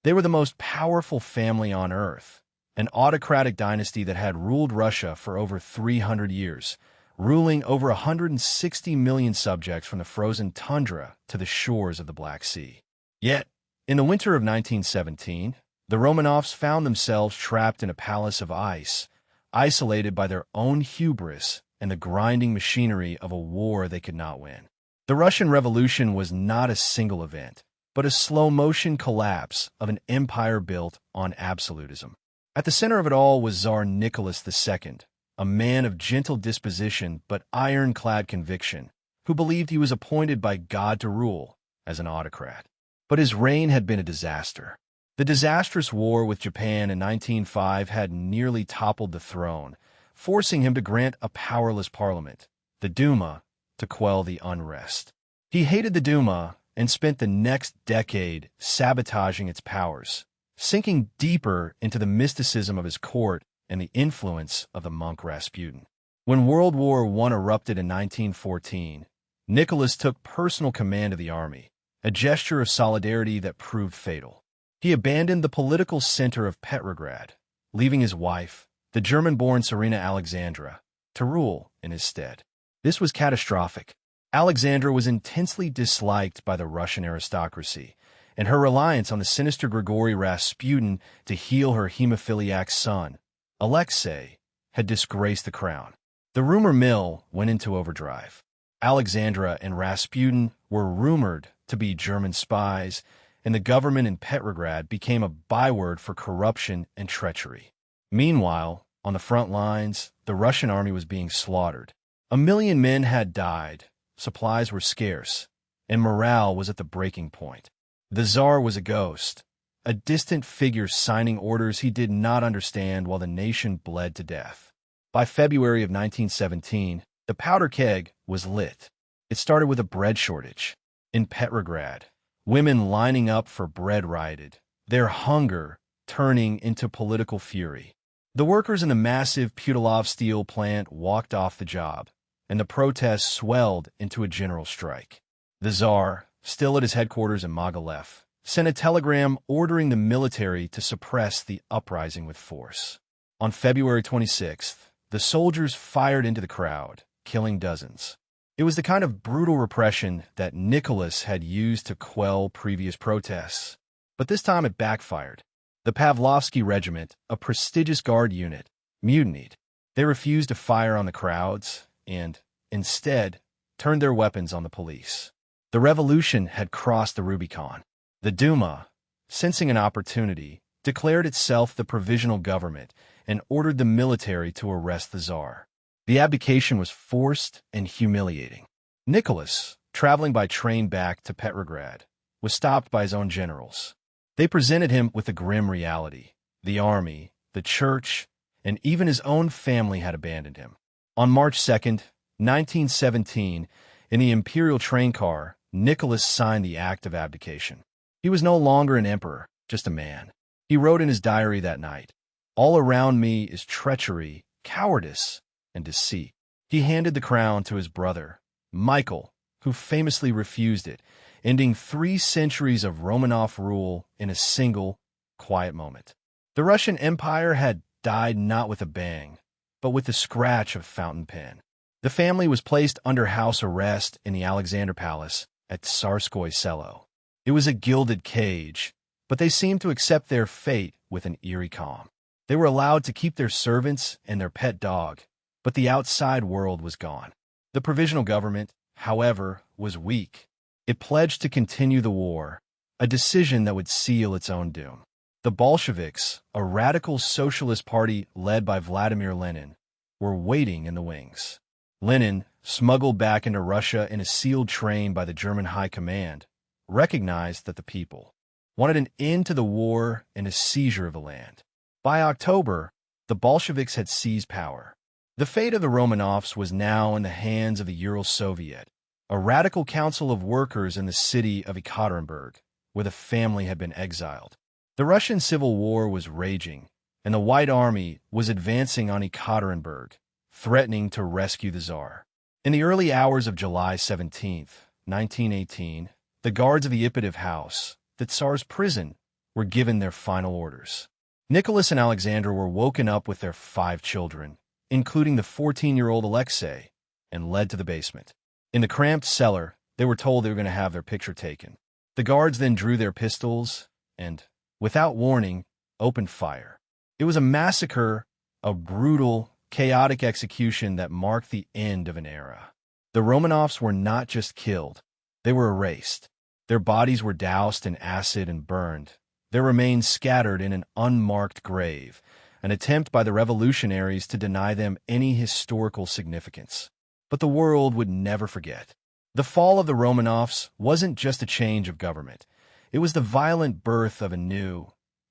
They were the most powerful family on Earth, an autocratic dynasty that had ruled Russia for over 300 years, ruling over 160 million subjects from the frozen tundra to the shores of the Black Sea. Yet, in the winter of 1917, the Romanovs found themselves trapped in a palace of ice, isolated by their own hubris and the grinding machinery of a war they could not win. The Russian Revolution was not a single event, but a slow-motion collapse of an empire built on absolutism. At the center of it all was Tsar Nicholas II, a man of gentle disposition but ironclad conviction, who believed he was appointed by God to rule as an autocrat. But his reign had been a disaster. The disastrous war with Japan in 1905 had nearly toppled the throne, forcing him to grant a powerless parliament, the Duma, to quell the unrest. He hated the Duma and spent the next decade sabotaging its powers, sinking deeper into the mysticism of his court and the influence of the monk Rasputin. When World War I erupted in 1914, Nicholas took personal command of the army, a gesture of solidarity that proved fatal. He abandoned the political center of Petrograd, leaving his wife, the German-born Serena Alexandra, to rule in his stead. This was catastrophic. Alexandra was intensely disliked by the Russian aristocracy, and her reliance on the sinister Grigory Rasputin to heal her hemophiliac son, Alexei, had disgraced the crown. The rumor mill went into overdrive. Alexandra and Rasputin were rumored to be German spies, and the government in Petrograd became a byword for corruption and treachery. Meanwhile, on the front lines, the Russian army was being slaughtered. 1 million men had died, supplies were scarce, and morale was at the breaking point. The Tsar was a ghost, a distant figure signing orders he did not understand while the nation bled to death. By February of 1917, the powder keg was lit. It started with a bread shortage. In Petrograd, women lining up for bread rioted, their hunger turning into political fury. The workers in the massive Putilov steel plant walked off the job, and the protests swelled into a general strike. The Tsar, still at his headquarters in Mogilev, sent a telegram ordering the military to suppress the uprising with force. On February 26th, the soldiers fired into the crowd, killing dozens. It was the kind of brutal repression that Nicholas had used to quell previous protests, but this time it backfired. The Pavlovsky Regiment, a prestigious guard unit, mutinied. They refused to fire on the crowds and, instead, turned their weapons on the police. The revolution had crossed the Rubicon. The Duma, sensing an opportunity, declared itself the provisional government and ordered the military to arrest the Tsar. The abdication was forced and humiliating. Nicholas, traveling by train back to Petrograd, was stopped by his own generals. They presented him with a grim reality. The army, the church, and even his own family had abandoned him. On March 2nd, 1917, in the imperial train car, Nicholas signed the act of abdication. He was no longer an emperor, just a man. He wrote in his diary that night, "All around me is treachery, cowardice, and deceit." He handed the crown to his brother, Michael, who famously refused it, ending 3 centuries of Romanov rule in a single, quiet moment. The Russian Empire had died not with a bang, but with the scratch of a fountain pen. The family was placed under house arrest in the Alexander Palace at Tsarskoye Selo. It was a gilded cage, but they seemed to accept their fate with an eerie calm. They were allowed to keep their servants and their pet dog, but the outside world was gone. The provisional government, however, was weak. It pledged to continue the war, a decision that would seal its own doom. The Bolsheviks, a radical socialist party led by Vladimir Lenin, were waiting in the wings. Lenin, smuggled back into Russia in a sealed train by the German High Command, recognized that the people wanted an end to the war and a seizure of the land. By October, the Bolsheviks had seized power. The fate of the Romanovs was now in the hands of the Ural Soviet, a radical council of workers in the city of Ekaterinburg, where the family had been exiled. The Russian Civil War was raging, and the White Army was advancing on Ekaterinburg, threatening to rescue the Tsar. In the early hours of July 17, 1918, the guards of the Ipatiev house, the Tsar's prison, were given their final orders. Nicholas and Alexandra were woken up with their 5 children, including the 14-year-old Alexei, and led to the basement. In the cramped cellar, they were told they were going to have their picture taken. The guards then drew their pistols and, without warning, opened fire. It was a massacre, a brutal, chaotic execution that marked the end of an era. The Romanovs were not just killed, they were erased. Their bodies were doused in acid and burned, their remains scattered in an unmarked grave, an attempt by the revolutionaries to deny them any historical significance. But the world would never forget. The fall of the Romanovs wasn't just a change of government. It was the violent birth of a new,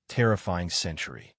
terrifying century.